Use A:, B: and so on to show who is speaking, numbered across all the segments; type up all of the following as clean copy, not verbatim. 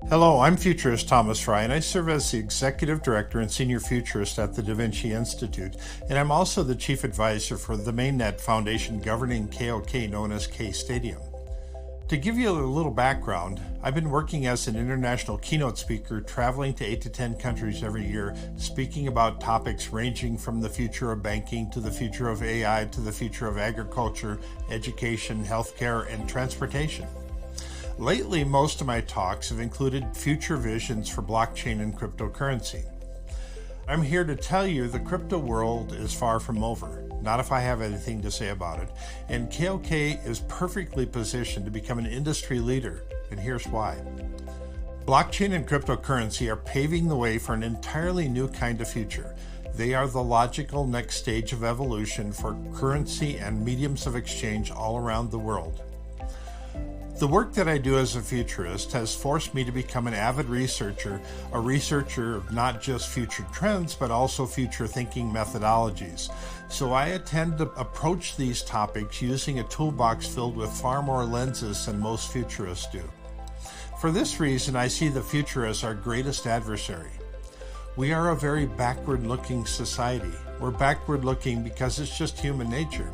A: Hello, I'm futurist Thomas Fry, and I serve as the Executive Director and Senior Futurist at the Da Vinci Institute, and I'm also the Chief Advisor for the Mainnet Foundation governing KOK, known as K Stadium. To give you a little background, I've been working as an international keynote speaker, traveling to 8 to 10 countries every year, speaking about topics ranging from the future of banking to the future of AI to the future of agriculture, education, healthcare, and transportation. Lately, most of my talks have included future visions for blockchain and cryptocurrency. I'm here to tell you the crypto world is far from over, not if I have anything to say about it, and KOK is perfectly positioned to become an industry leader, and here's why. Blockchain and cryptocurrency are paving the way for an entirely new kind of future. They are the logical next stage of evolution for currency and mediums of exchange all around the world. The work that I do as a futurist has forced me to become an avid researcher, a researcher of not just future trends, but also future thinking methodologies. So I tend to approach these topics using a toolbox filled with far more lenses than most futurists do. For this reason, I see the future as our greatest adversary. We are a very backward-looking society. We're backward-looking because it's just human nature.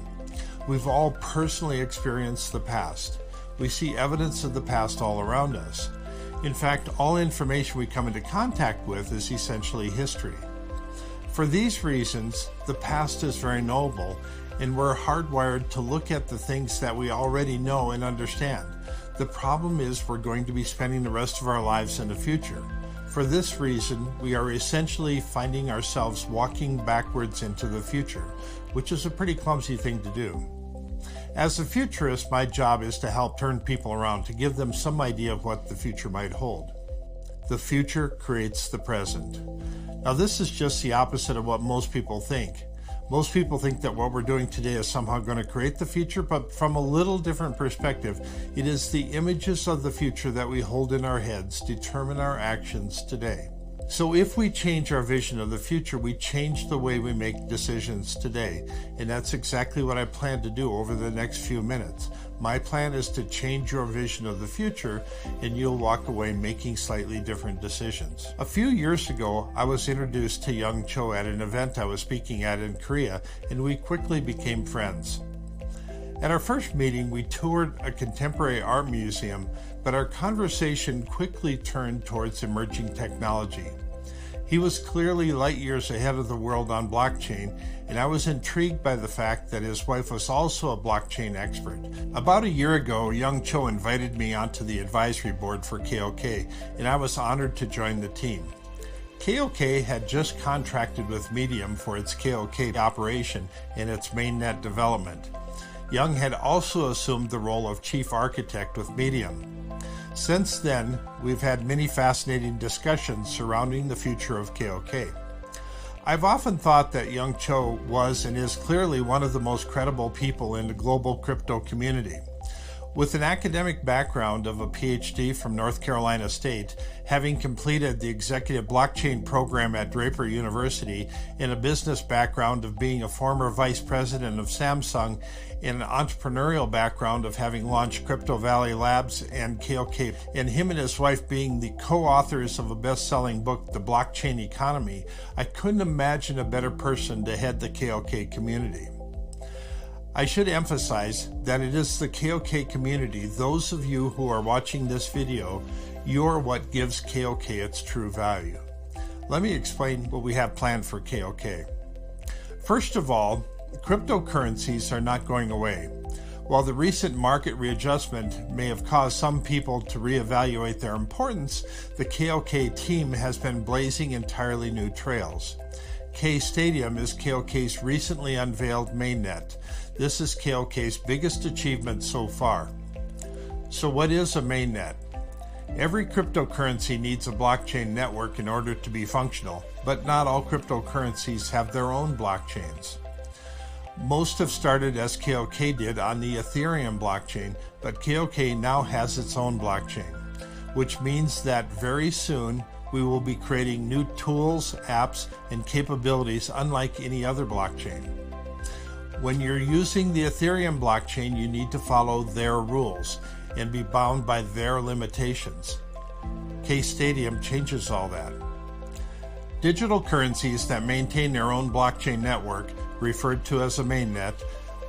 A: We've all personally experienced the past. We see evidence of the past all around us. In fact, all information we come into contact with is essentially history. For these reasons, the past is very noble, and we're hardwired to look at the things that we already know and understand. The problem is we're going to be spending the rest of our lives in the future. For this reason, we are essentially finding ourselves walking backwards into the future, which is a pretty clumsy thing to do. As a futurist, my job is to help turn people around, to give them some idea of what the future might hold. The future creates the present. Now, this is just the opposite of what most people think. Most people think that what we're doing today is somehow going to create the future, but from a little different perspective, it is the images of the future that we hold in our heads determine our actions today. So if we change our vision of the future, we change the way we make decisions today. And that's exactly what I plan to do over the next few minutes. My plan is to change your vision of the future, and you'll walk away making slightly different decisions. A few years ago, I was introduced to Young Cho at an event I was speaking at in Korea, and we quickly became friends. At our first meeting, we toured a contemporary art museum, but our conversation quickly turned towards emerging technology. He was clearly light years ahead of the world on blockchain, and I was intrigued by the fact that his wife was also a blockchain expert. About a year ago, Young Cho invited me onto the advisory board for KOK, and I was honored to join the team. KOK had just contracted with Medium for its KOK operation and its mainnet development. Young had also assumed the role of chief architect with Medium. Since then, we've had many fascinating discussions surrounding the future of KOK. I've often thought that Young Cho was and is clearly one of the most credible people in the global crypto community. With an academic background of a PhD from North Carolina State, having completed the executive blockchain program at Draper University, and a business background of being a former vice president of Samsung, and an entrepreneurial background of having launched Crypto Valley Labs and KOK, and him and his wife being the co-authors of a best-selling book, The Blockchain Economy, I couldn't imagine a better person to head the KOK community. I should emphasize that it is the KOK community, those of you who are watching this video, you're what gives KOK its true value. Let me explain what we have planned for KOK. First of all, cryptocurrencies are not going away. While the recent market readjustment may have caused some people to reevaluate their importance, the KOK team has been blazing entirely new trails. K Stadium is KOK's recently unveiled mainnet. This is KOK's biggest achievement so far. So what is a mainnet? Every cryptocurrency needs a blockchain network in order to be functional, but not all cryptocurrencies have their own blockchains. Most have started as KOK did on the Ethereum blockchain, but KOK now has its own blockchain, which means that very soon we will be creating new tools, apps, and capabilities unlike any other blockchain. When you're using the Ethereum blockchain, you need to follow their rules and be bound by their limitations. KOK Stadium changes all that. Digital currencies that maintain their own blockchain network, referred to as a mainnet,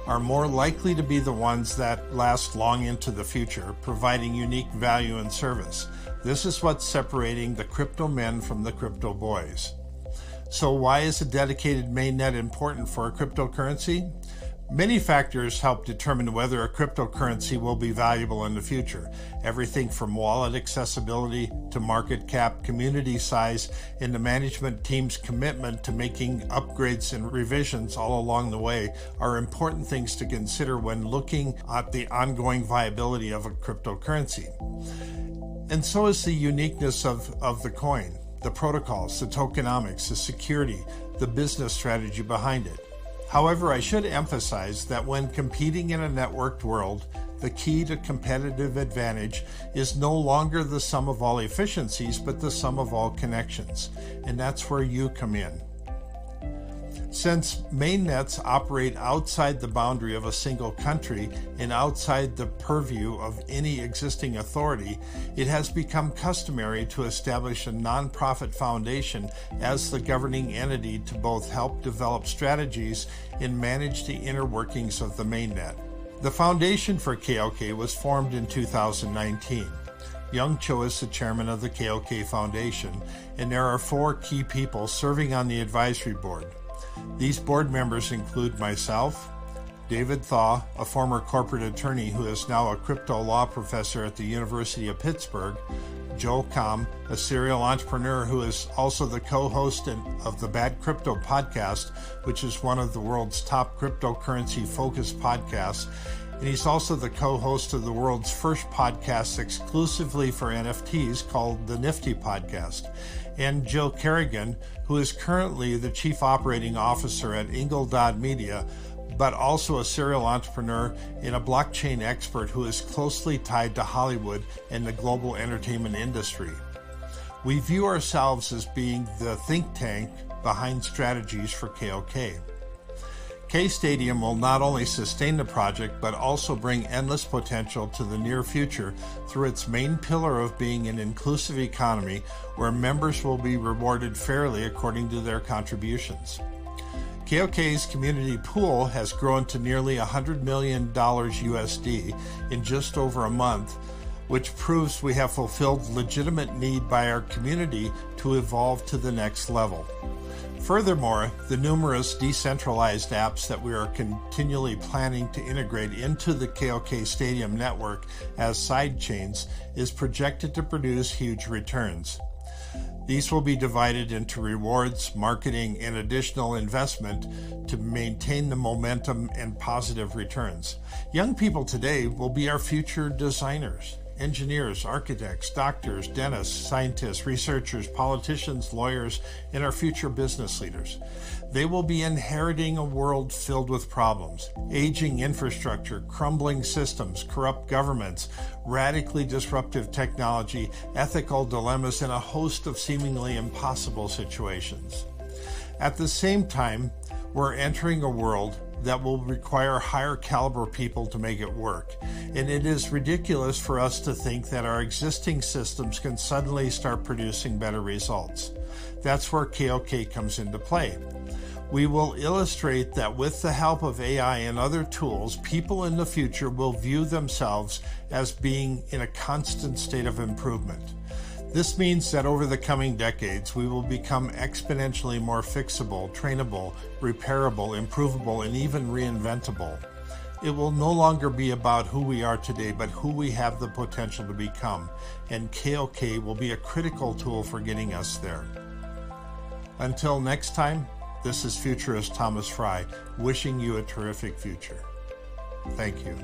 A: are more likely to be the ones that last long into the future, providing unique value and service. This is what's separating the crypto men from the crypto boys. So why is a dedicated mainnet important for a cryptocurrency? Many factors help determine whether a cryptocurrency will be valuable in the future. Everything from wallet accessibility to market cap, community size, and the management team's commitment to making upgrades and revisions all along the way are important things to consider when looking at the ongoing viability of a cryptocurrency. And so is the uniqueness of the coin, the protocols, the tokenomics, the security, the business strategy behind it. However, I should emphasize that when competing in a networked world, the key to competitive advantage is no longer the sum of all efficiencies, but the sum of all connections. And that's where you come in. Since mainnets operate outside the boundary of a single country and outside the purview of any existing authority, it has become customary to establish a nonprofit foundation as the governing entity to both help develop strategies and manage the inner workings of the mainnet. The foundation for KOK was formed in 2019. Young Cho is the chairman of the KOK Foundation, and there are 4 key people serving on the advisory board. These board members include myself, David Thaw, a former corporate attorney who is now a crypto law professor at the University of Pittsburgh, Joe Kam, a serial entrepreneur who is also the co-host of the Bad Crypto podcast, which is one of the world's top cryptocurrency-focused podcasts, and he's also the co-host of the world's first podcast exclusively for NFTs called the Nifty Podcast, and Jill Kerrigan, who is currently the Chief Operating Officer at Ingle Media, but also a serial entrepreneur and a blockchain expert who is closely tied to Hollywood and the global entertainment industry. We view ourselves as being the think tank behind strategies for KOK. K-Stadium will not only sustain the project, but also bring endless potential to the near future through its main pillar of being an inclusive economy where members will be rewarded fairly according to their contributions. KOK's community pool has grown to nearly $100 million USD in just over a month, which proves we have fulfilled legitimate need by our community to evolve to the next level. Furthermore, the numerous decentralized apps that we are continually planning to integrate into the KOK Stadium network as sidechains is projected to produce huge returns. These will be divided into rewards, marketing, and additional investment to maintain the momentum and positive returns. Young people today will be our future designers. Engineers, architects, doctors, dentists, scientists, researchers, politicians, lawyers, and our future business leaders. They will be inheriting a world filled with problems, aging infrastructure, crumbling systems, corrupt governments, radically disruptive technology, ethical dilemmas, and a host of seemingly impossible situations. At the same time, we're entering a world that will require higher caliber people to make it work. And it is ridiculous for us to think that our existing systems can suddenly start producing better results. That's where KOK comes into play. We will illustrate that with the help of AI and other tools, people in the future will view themselves as being in a constant state of improvement. This means that over the coming decades, we will become exponentially more fixable, trainable, repairable, improvable, and even reinventable. It will no longer be about who we are today, but who we have the potential to become, and KOK will be a critical tool for getting us there. Until next time, this is futurist Thomas Fry, wishing you a terrific future. Thank you.